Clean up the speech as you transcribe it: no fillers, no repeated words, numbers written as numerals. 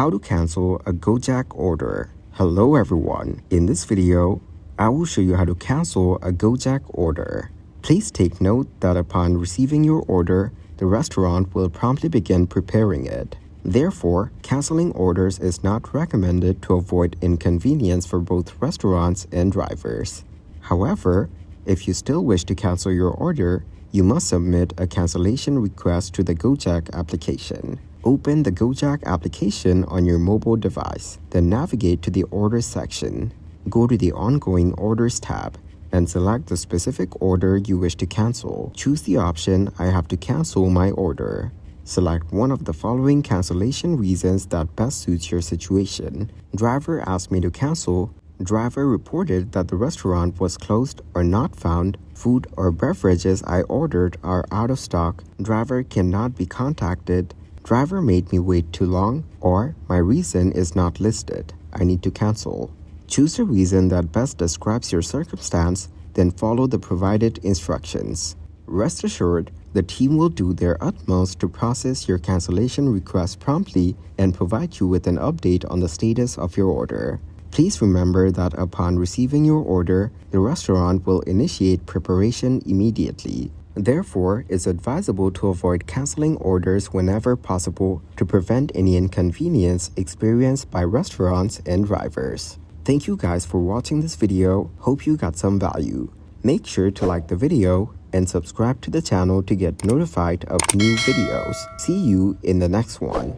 How to cancel a Gojek order. Hello everyone. In this video, I will show you how to cancel a Gojek order. Please take note that upon receiving your order, the restaurant will promptly begin preparing it. Therefore, canceling orders is not recommended to avoid inconvenience for both restaurants and drivers. However, if you still wish to cancel your order, you must submit a cancellation request to the Gojek application. Open the Gojek application on your mobile device, then navigate to the Orders section. Go to the Ongoing Orders tab and select the specific order you wish to cancel. Choose the option I have to cancel my order. Select one of the following cancellation reasons that best suits your situation. Driver asked me to cancel. Driver reported that the restaurant was closed or not found. Food or beverages I ordered are out of stock. Driver cannot be contacted. Driver made me wait too long, or my reason is not listed. I need to cancel. Choose a reason that best describes your circumstance, then follow the provided instructions. Rest assured, the team will do their utmost to process your cancellation request promptly and provide you with an update on the status of your order. Please remember that upon receiving your order, the restaurant will initiate preparation immediately. Therefore, it's advisable to avoid canceling orders whenever possible to prevent any inconvenience experienced by restaurants and drivers. Thank you guys for watching this video. Hope you got some value. Make sure to like the video and subscribe to the channel to get notified of new videos. See you in the next one.